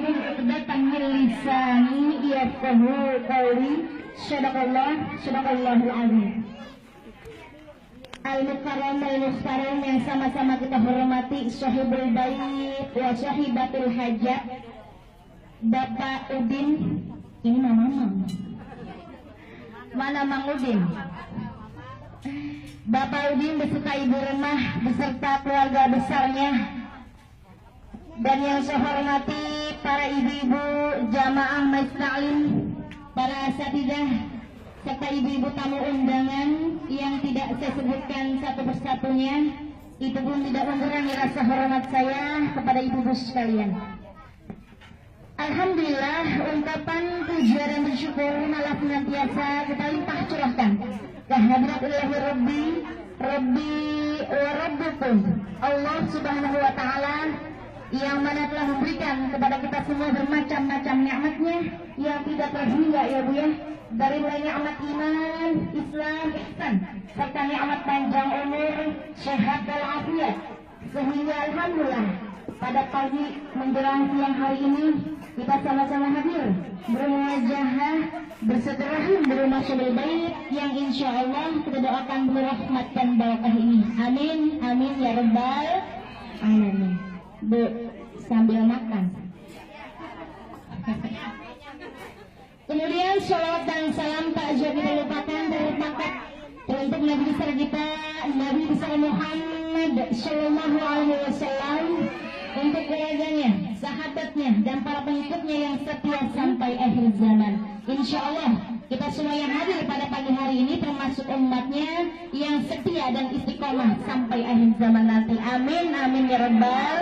wahlul 'uqdatam min lisani yafqahu qawli. Sadaqallahul azim. Al-Mukarram al-Mukhtaram yang sama-sama kita hormati, Sahibul Bait wa Sahibatul Hajat, Bapak Udin. Ini nama Mang. Mana Mang Udin? Bapak Udin beserta ibu rumah beserta keluarga besarnya, dan yang saya hormati para ibu-ibu jamaah majelis taklim, para asatidzah, serta ibu-ibu tamu undangan yang tidak saya sebutkan satu persatunya. Itu pun tidak mengurangi rasa hormat saya kepada ibu-ibu sekalian. Alhamdulillah, ungkapan puja dan bersyukur malah senantiasa kita limpah curahkan kehadirat Ilahi Rabbi wa Rabbukum, Allah Subhanahu wa Ta'ala, yang mana telah memberikan kepada kita semua bermacam-macam nikmatnya yang tidak terhingga, ya Bu ya, dari mulai nikmat iman, Islam, ihsan, serta nikmat panjang umur, sehat dan afiat, sehingga alhamdulillah pada pagi menjelang siang hari ini kita sama-sama hadir bermuajahah bersilaturahim di rumah Sahibul Bait yang insya Allah kita doakan berrahmat dan barakah ini. Amin, amin ya rabbal alamin. Bu, sambil makan. Kemudian sholawat dan salam tak jadi terlupakan terlepas untuk Nabi besar kita, Nabi besar Muhammad Sallallahu Alaihi Wasallam, untuk keluarganya, sahabatnya, dan para pengikutnya yang setia sampai akhir zaman. Insya Allah kita semua yang hadir pada pagi hari ini termasuk umatnya yang setia dan istiqomah sampai akhir zaman nanti. Amin, amin ya rabbal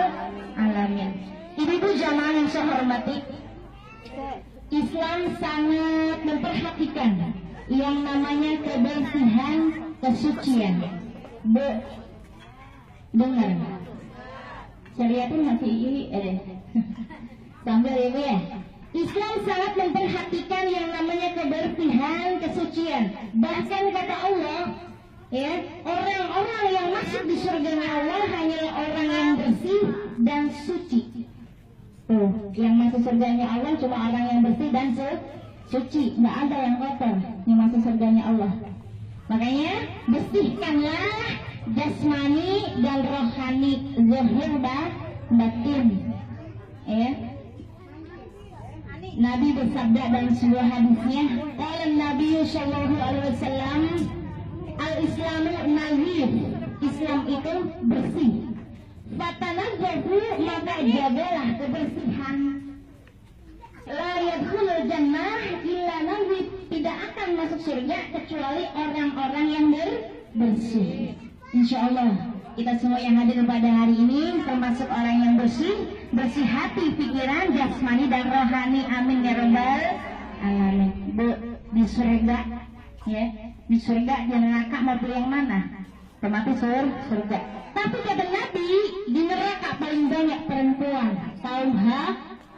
alamin. Ibu-ibu jamaah yang saya hormati, Islam sangat memperhatikan yang namanya kebersihan, kesucian. Dengar, saya lihatin masih ini, sambil ibu ya. Islam sangat memperhatikan yang namanya kebersihan, kesucian. Bahkan kata Allah, ya, orang-orang yang masuk di surga Allah hanyalah orang yang bersih dan suci. Yang masuk surganya Allah cuma orang yang bersih dan suci, nggak ada yang kotor yang masuk surganya Allah. Makanya bersihkanlah jasmani dan rohani, zahir batin. Ya. Nabi bersabda dalam sebuah hadisnya, qala Nabi sallallahu alaihi wasallam, al-Islamu nazif, Islam itu bersih. Fatanazzahu, maka jagalah kebersihan. La yadkhulul jannah illa nazif, tidak akan masuk surga kecuali orang-orang yang bersih. Insya Allah kita semua yang hadir pada hari ini termasuk orang yang bersih, bersih hati, pikiran, jasmani dan rohani. Amin ya rabbal alamin. Bu, di surga, ya, di surga dan neraka mau pilih yang mana? Otomatis surga. Tapi kata Nabi, di neraka paling banyak perempuan. Kaum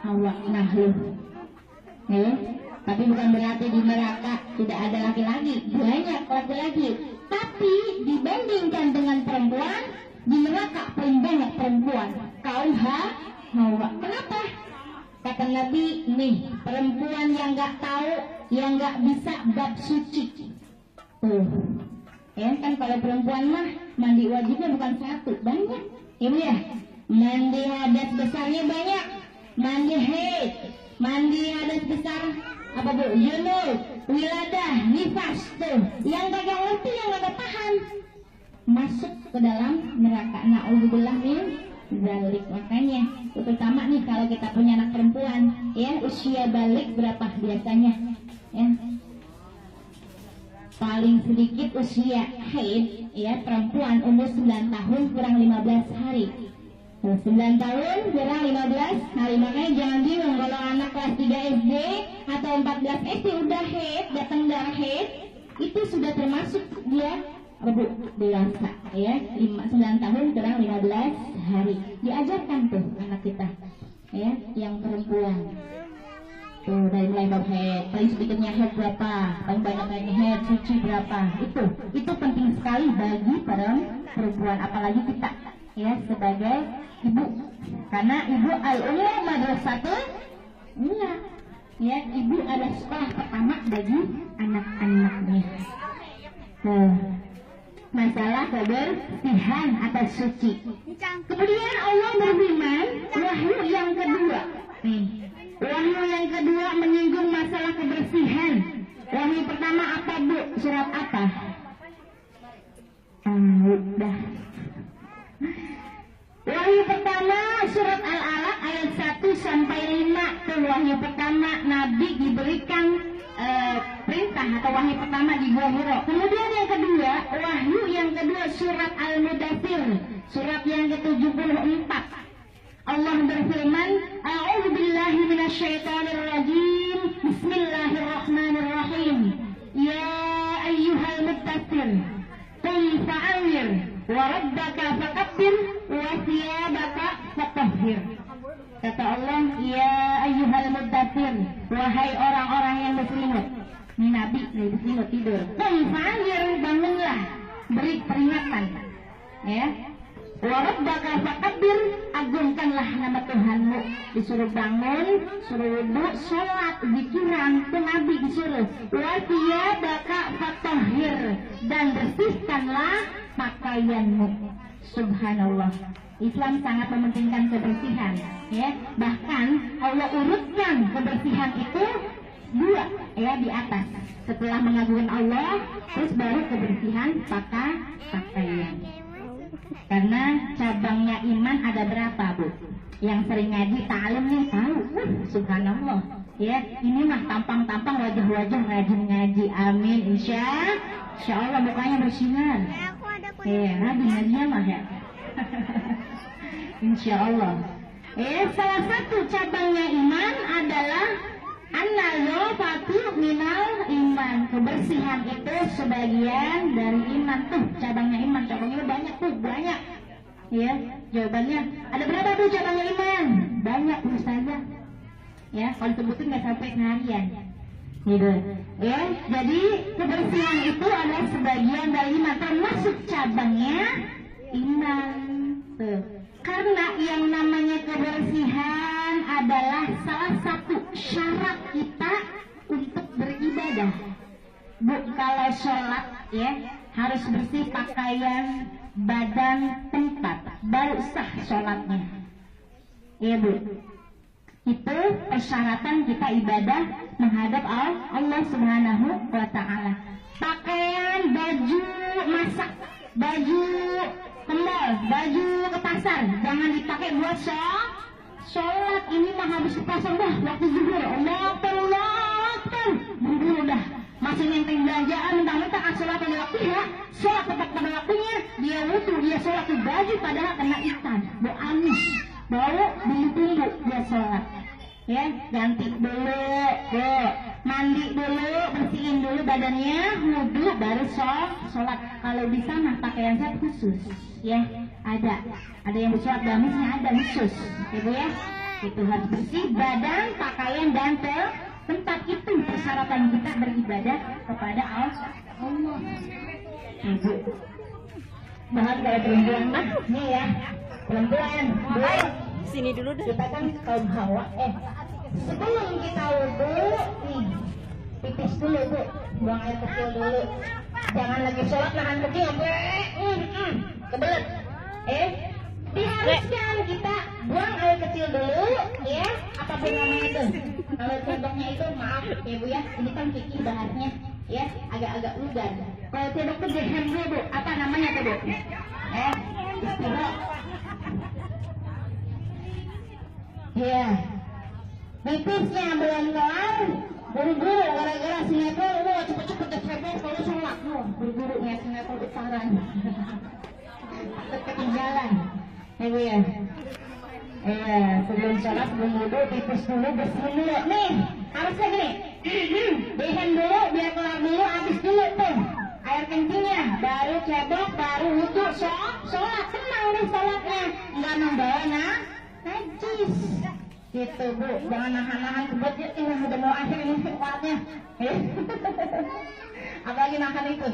Hawa. Nah lu, ya, tapi bukan berarti di neraka tidak ada laki-laki, banyak laki-laki. Tapi dibandingkan dengan perempuan, di neraka paling banyak perempuan. Kaum Hawa. Kenapa? Kata Nabi, nih, perempuan yang nggak tahu, yang nggak bisa bab suci. Ya kan, kalau perempuan mah mandi wajibnya bukan satu, banyak. Ini ya, mandi hadas besarnya banyak, mandi haid, mandi hadas besar apa bu? Junub, wiladah, nifas, tuh. Yang kagak ngerti, yang kagak paham, masuk ke dalam neraka. Na'udzubillah min zalik. Makanya terutama nih kalau kita punya anak perempuan, ya, usia balik berapa biasanya? Ya, paling sedikit usia haid, ya, perempuan umur 9 tahun kurang 15 hari. 9 tahun kurang 15 hari. Makanya jangan bingung kalau anak kelas 3 SD atau 14 SD udah haid, datang darah haid, itu sudah termasuk dia dewasa, ya. 9 tahun kurang 15 hari. Diajarkan tuh anak kita, ya, yang perempuan. Tuh, dari mulai bab head, paling sedikitnya head berapa, paling banyaknya head, suci berapa, itu penting sekali bagi para perempuan, apalagi kita, ya, sebagai ibu, karena ibu al-ummu madrasatul Enggak. Ya, ibu ada sekolah pertama bagi anak-anaknya. Masalah kebersihan atau suci. Kemudian Allah berfirman, wahyu yang kedua. Wahyu yang kedua menyinggung masalah kebersihan. Wahyu pertama apa, Bu? Surat apa? Udah. Wahyu pertama surat Al-Alaq ayat 1 sampai 5. Itu wahyu pertama, Nabi diberikan perintah atau wahyu pertama di Gua Hira. Kemudian yang kedua, wahyu yang kedua surat Al-Mudaththir, surat yang ke-74. Allah berfirman, A'udzu billahi minasyaitonir rajim. Bismillahirrahmanirrahim. Ya ayyuhal mudaththir, qum fa'anzir wa rabbaka fakabbir wa thiyabaka fatahhir. Kata Allah, ya ayyuhal mudaththir, wahai orang-orang yang berselimut. Ini Nabi nih berselimut tidur. Qum fa'anzir, bangunlah, beri peringatan. Ya. Wa rabbaka fakabbir, agungkanlah nama Tuhanmu. Disuruh bangun, suruh wudu, sholat, zikiran, itu Nabi disuruh. Wa thiyabaka fatahhir, dan bersihkanlah pakaianmu. Subhanallah. Islam sangat mementingkan kebersihan, ya. Bahkan Allah urutkan kebersihan itu dua, ya, di atas. Setelah mengagungkan Allah, terus baru kebersihan pakaian. Karena cabangnya iman ada berapa, Bu? Yang sering ngaji ta'lim nih tahu. Subhanallah. Ya, ini mah tampang-tampang wajah-wajah rajin ngaji. Amin. Insya Allah mukanya bersinar. Rajin ngajinya mah ya. Insya Allah. Salah satu cabangnya iman adalah an-nazafatu minal iman. Kebersihan itu sebagian dari iman. Tuh cabangnya iman, cabangnya banyak tuh, banyak. Ya, jawabannya ada berapa tuh cabangnya iman? Banyak Ustazah. Ya, kalau disebutin nggak sampai seharian. Gitu. Ya, jadi kebersihan itu adalah sebagian dari iman, termasuk cabangnya iman. Tuh. Karena yang namanya kebersihan adalah salah satu syarat kita untuk beribadah. Bu, kalau sholat ya harus bersih pakaian, badan, tempat, baru sah sholatnya. Ya Bu, itu persyaratan kita ibadah menghadap Allah Subhanahu wa Ta'ala. Pakaian, baju masak, baju ke mall, baju ke pasar, jangan dipakai buat sholat. Ini mah habis ke pasar dah, waktu zuhur, Allah buru-buru dah, masih nenteng belanjaan, mentang-mentang sholat pada waktunya, sholat tepat pada waktunya, dia wudu, dia sholat ke baju padahal kena ikan, bau amis, bau bulu-bulu, dia sholat. Ya, ganti dulu, mandi dulu, bersihin dulu badannya, wudu, baru sholat. Kalau bisa mah pakaian saya khusus, ya, ada yang bersurat gamisnya ada khusus, ibu ya, itu harus bersih badan, pakaian dan tempat. Itu persyaratan kita beribadah kepada Allah. Ibu, bahkan kalau perempuan mah, nih ya, perempuan, sini dulu deh. Kita kan kaum hawa. Sebelum kita wudu, nih, pipis dulu Bu, buang air kecil dulu. Jangan lagi sholat nahan kecil sampai kebelet. Diharuskan kita buang air kecil dulu, ya. Apapun namanya itu. Kalau contohnya itu, maaf ya Bu ya, ini kan fikih bahasnya, ya, agak-agak lugan. Kalau tidak itu dehem dulu Bu, apa namanya tuh Bu? Istirahat. Ya, pipisnya belum kelar, buru-buru gara-gara sinetron, cepet-cepet deh kalau sholat, buru-buru ya sinetron utaran, ketinggalan, ibu ya. Sebelum sholat, sebelum wudhu, pipis dulu, bersihin dulu. Nih, harusnya gini, dihem dulu, biar kelar dulu, habis dulu tuh air kencingnya, baru cebok, baru wudhu, sholat, tenang deh sholatnya, nggak membawa najis. Gitu Bu, jangan nahan-nahan kebetnya, ini udah mau akhir ini kuatnya. Apalagi nahan itu,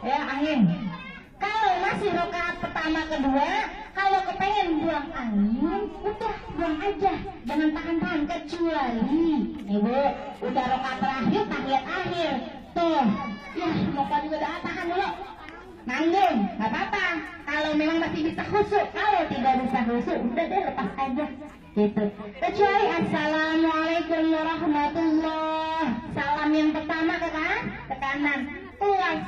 ya angin. Kalau masih rakaat pertama kedua, Kalau kepengen buang angin, udah buang aja, jangan tahan-tahan, kecuali nih Bu, udah rakaat terakhir, tahiyat akhir tuh, ya lupa juga udah tahan dulu, nanggung, nggak apa-apa. Kalau memang masih bisa khusyuk, kalau tidak bisa khusyuk, udah deh lepas aja gitu. Kecuali assalamualaikum warahmatullah, salam yang pertama ke kanan, pulang.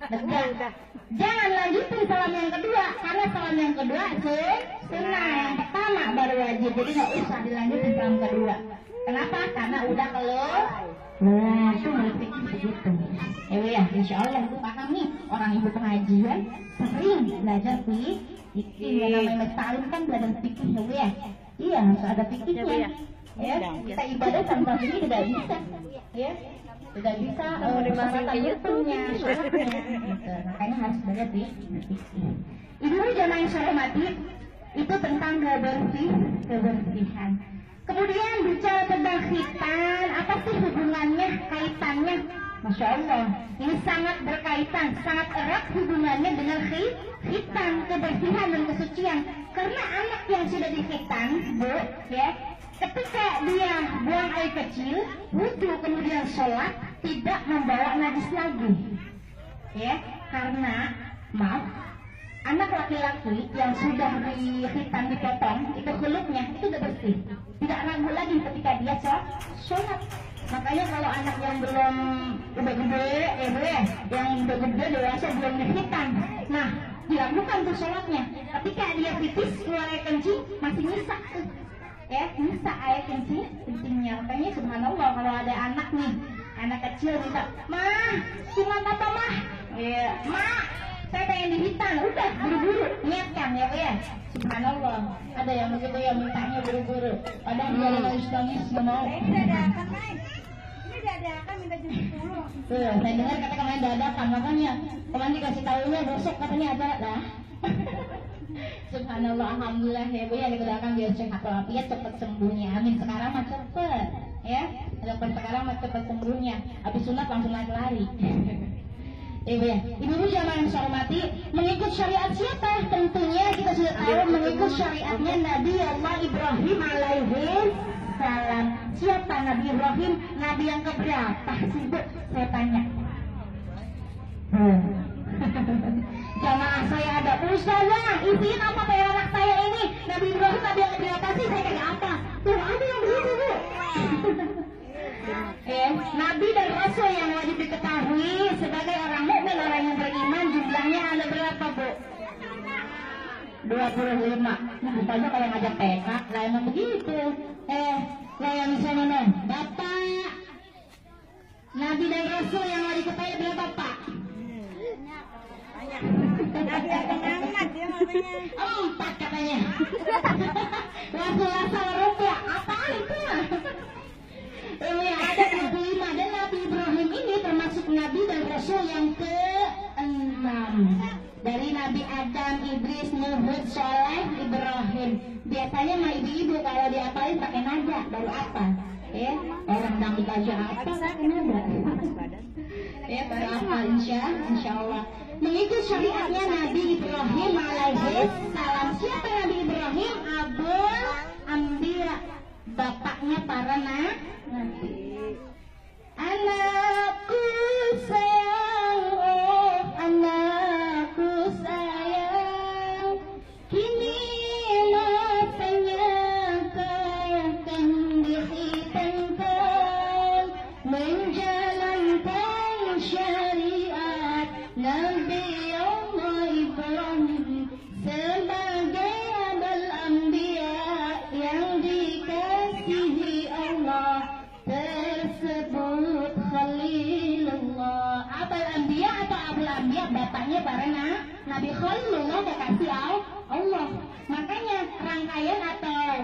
Udah. Jangan lanjutin salam yang kedua, karena salam yang kedua sunnah, yang pertama baru wajib, jadi nggak usah dilanjutin salam kedua. Kenapa? Karena udah keluar. Nah, itu berpikir begitu. Ya, insya Allah ibu paham nih, orang ibu pengajian sering belajar fikih. Yang namanya mustahil kan belajar fikih ya. Iya, harus ada fikihnya. Ya, kita ibadah tanpa fikih tidak bisa. Ya. Tidak bisa memasukkannya syaratnya gitu. Makanya harus belajar di ibu jamaah yang saya hormati, itu tentang kebersihan. Kemudian bicara tentang khitan, apa sih hubungannya, kaitannya? Masya Allah, ini sangat berkaitan, sangat erat hubungannya dengan khitan, kebersihan dan kesucian. Karena anak yang sudah dikhitan, Bu, ya, ketika dia buang air kecil, wudhu kemudian sholat, tidak membawa najis lagi, ya, karena maaf, anak laki-laki yang sudah dikhitan dipotong, itu kulitnya itu udah bersih, tidak ragu lagi ketika dia sholat. Makanya kalau anak yang belum udah gede, yang udah gede dewasa belum dikhitan, nah dilakukan tuh sholatnya. Ketika dia pipis keluar air kencing, masih nyisa tuh. Ya, bisa air kencingnya. Makanya subhanallah kalau ada anak nih, anak kecil bisa, "Mah, sunat apa mah?" Ya, "Mak, saya pengen dihitan." Udah buru-buru niatkan ya. Subhanallah. Ada yang begitu ya, mintanya buru-buru. Padahal dia nangis nggak mau. Ini dadakan, Mai. Ini dadakan minta jemput dulu. Tuh, saya dengar kata kemarin dadakan, makanya kemarin dikasih tahunya besok katanya ada lah. Subhanallah, alhamdulillah ya Bu ya, didoakan biar sehat walafiat, cepat sembuhnya, amin. Sekarang mah cepet ya, dokter sekarang mah cepet sembuhnya, habis sunat langsung lari. Ibu ya, ibu jamaah yang saya hormati, mengikut syariat siapa? Tentunya kita sudah tahu mengikut syariatnya Nabi Allah Ibrahim alaihi salam. Siapa Nabi Ibrahim? Nabi yang keberapa sih Bu? Saya tanya. Jamaah saya ada, Ustazah, isiin apa kayak anak saya ini? Nabi Ibrahim Nabi yang keberapa sih? Saya kayak apa? Tuh ada yang begitu Bu. Nabi dan Rasul yang wajib diketahui sebagai orang mukmin, orang yang beriman, jumlahnya ada berapa Bu? 25. Bukannya kalau ngajak TK, lah emang begitu. Lah yang misalnya nong, Bapak Nabi dan Rasul yang wajib diketahui berapa Pak? Empat katanya. Rasul rupiah, apaan itu? Ada 25 dan Nabi Ibrahim ini termasuk Nabi dan Rasul yang ke-6. Dari Nabi Adam, Idris, Nuh, Hud, Soleh, Ibrahim. Biasanya mah ibu-ibu kalau diapalin pakai nada, baru apa? Orang dangdut aja apa pakai nada? Baru apa? Insya Allah. Mengikut syariatnya Nabi Ibrahim alaihi salam. Siapa Nabi Ibrahim? Abul Anbiya, bapaknya para nabi. Anakku sayang, oh anakku sayang, kini masanya kau akan dihitankan menjalankan syariat Nabi Allah Ibrahim sebagai abul anbiya yang dikasihi Allah, tersebut Khalilullah. Abul anbiya atau abul anbiya, bapaknya para Nabi, Khalilullah kekasih Allah. Makanya rangkaian atau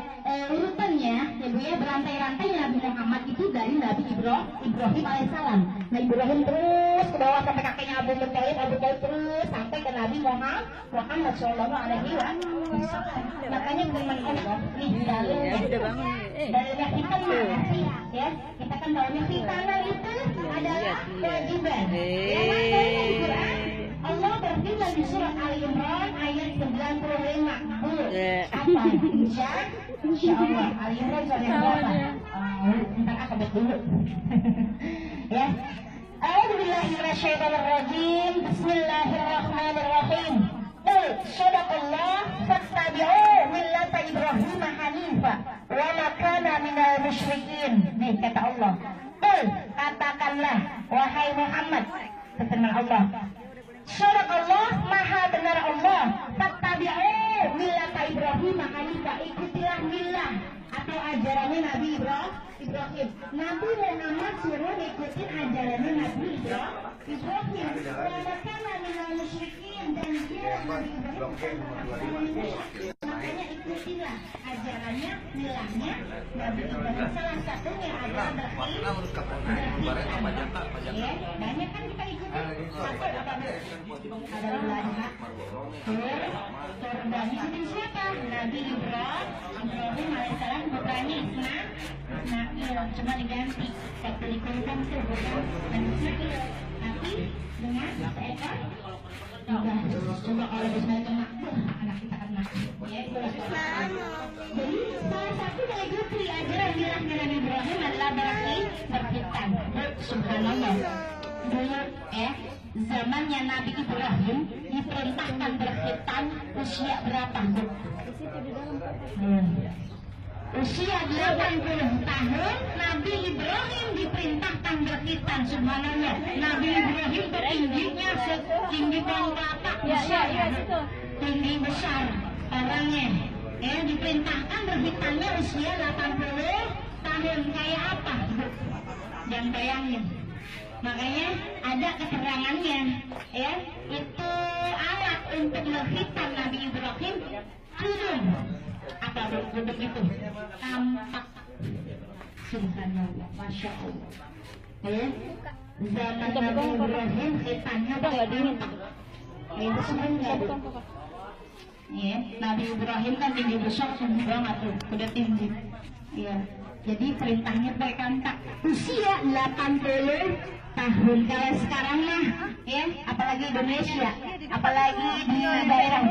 urutannya ya Bu ya, berantai-rantai Nabi Muhammad itu dari Nabi Ibrahim alaihissalam. Nabi Ibrahim terus ke bawah sampai kakeknya Abu Thalib terus sampai ke Nabi Muhammad sallallahu alaihi wasallam. Makanya firman Allah nih dalilnya kita mana sih ya? Kita kan tahunya khitanan itu adalah kewajiban. Ya, makanya di Quran Allah berfirman di surat Al-Imran ayat 95. Bu, apa? Insya Allah. Al-Imran surat yang berapa? Ntar aku bet dulu. Ya. A'udzubillahiminasyaitonirrajim. Bismillahirrahmanirrahim. Sadaqallah fattabi'u millata Ibrahim hanifa wa ma kana minal musyrikin. Nih kata Allah. Katakanlah wahai Muhammad, firman Allah. Sadaqallah, maha benar Allah. Fattabi'u millata Ibrahim hanifa, ikutilah millah atau ajarannya Nabi Ibrahim. Nabi Muhammad suruh ikutin ajarannya Nabi Ibrahim. Wa ma kana minal musyrikin, dan dia Nabi Ibrahim makanya ikutilah ajarannya, milahnya Nabi Ibrahim. Salah satunya adalah banyak kan kita ikuti. Ada ulama korban ikutin siapa? Nabi Ibrahim alaihissalam, putranya Ismail. Cuma diganti waktu dikurban tuh bukan Ismail tapi dengan seekor. Coba kalau Ismail kena, anak kita kena. Ya, jadi salah satu mengikuti ajaran milahnya Nabi Ibrahim adalah berkhitan. Subhanallah. Dulu zamannya Nabi Ibrahim diperintahkan berkhitan usia berapa? Usia 80 tahun Nabi Ibrahim diperintahkan berkhitan. Subhanallah. Nabi Ibrahim tingginya setinggi pohon kelapa besar, tinggi besar orangnya. Diperintahkan berkhitannya usia 80 tahun. Kayak apa? Jangan bayangin. Makanya ada keterangannya, itu alat untuk berkhitan Nabi Ibrahim turun. Apa bentuk itu? Tampak. Subhanallah, masya Allah. Zaman Nabi Ibrahim khitannya tampak. Itu sebenarnya. Nabi Ibrahim kan tinggi besar, tinggi banget tuh, udah tinggi. Jadi perintahnya tampak. Usia 80 tahun. Kalau sekarang mah, apalagi Indonesia, apalagi di daerah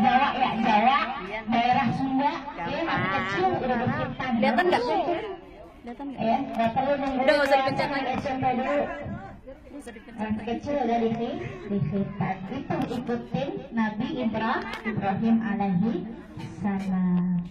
Jawa, daerah Sunda, masih kecil udah berkhitan. Kelihatan nggak? Nggak perlu nunggu. Udah nggak usah dipencet lagi. SMP dulu. Masih kecil udah dikhitan. Itu ikutin Nabi Ibrahim alaihi salam.